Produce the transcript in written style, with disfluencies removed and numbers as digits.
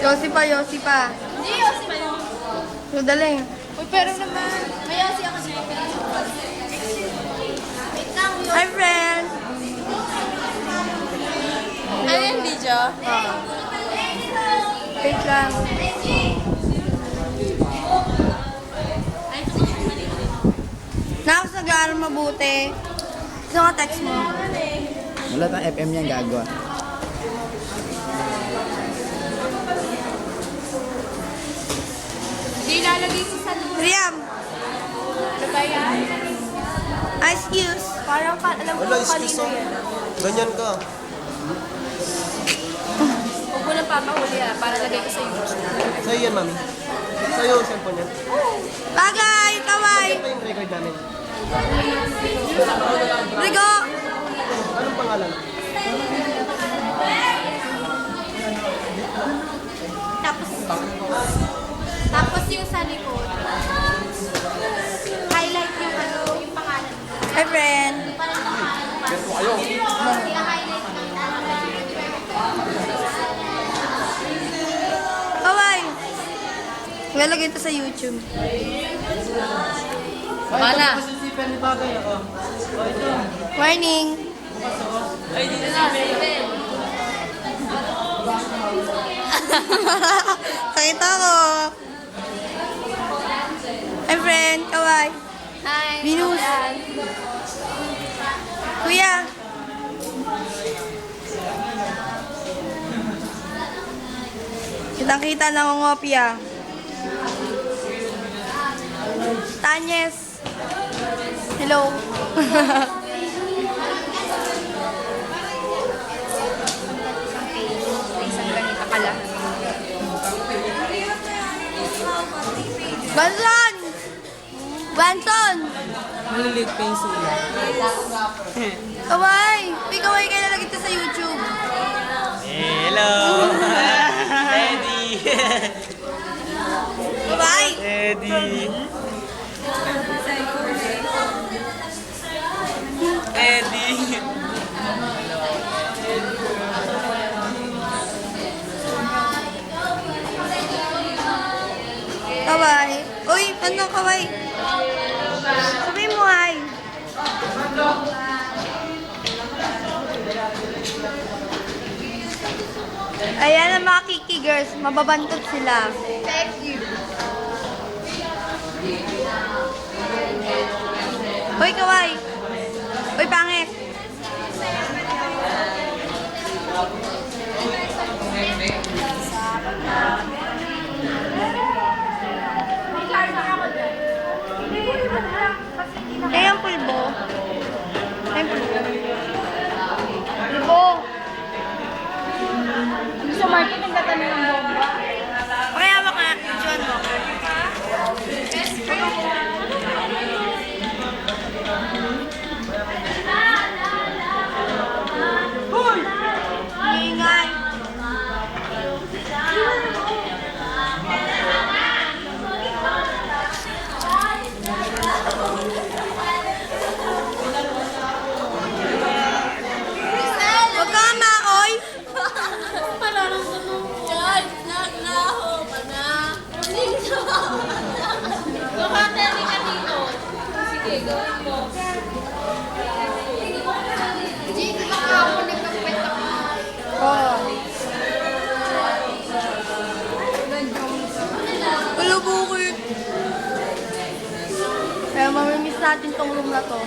Yossi pa, Yossi pa. Hindi, Yossi pa yun. Madaling. Uy, pero naman. May Yossi ako dito. Wait lang, Yossi. Hi, friend. Ano yung video? Wait lang. Nakos nag-aaral mabuti. Gusto ka text mo? Wala tayong FM niyan, gagawa. Hindi ilalagay sa salon. Riam, Ano ba yan? excuse. Parang alam ko Wala, kung excuse kanino mo. yan. Ganyan ka. Huwag mo lang papahuli para lagay ko sa YouTube. Sa'yo yan, mami. Sa'yo yung cellphone yan. Bagay, kaway. Ito pa yung record namin. Rigo. Anong pangalan? Tapos yung sa likod, highlight yung ano, yung pangalan. Hi, friend. I-highlight lang. Kaway. Lalagay ito sa YouTube. Mana? Morning. Sakita ko. Hi, friend. Kaway. Hi. Venus. Kuya. Kitang-kita nangungopia. Tanyes. Hello. Isang ganito pala. Banson! Banson! Maliliit pa yung sula. Kaway! Uy, kaway ka na ito sa YouTube. Hello! Eddie! Kaway! Eddie! Eddie! Kaway. Uy, ano kaway? Sabihin mo ay. Ayan ang mga Kiki girls. Mababantot sila. Thank you. Uy, kaway. Uy, pangit. Eh, ang pulbo. Ay, pulbo. Pulbo. Sa market, nagtatanong ng bomba. Kaya ba ka? John mo. Ingay. Huwag ka nga maoy. Parang tanong. John, naglaho ka na. Dito. Lokateri ka dito. Sige, gawin mo. Dito ka ako nagkapit ako. Oo. Wala bukit. Kaya mamimiss natin tong room na to.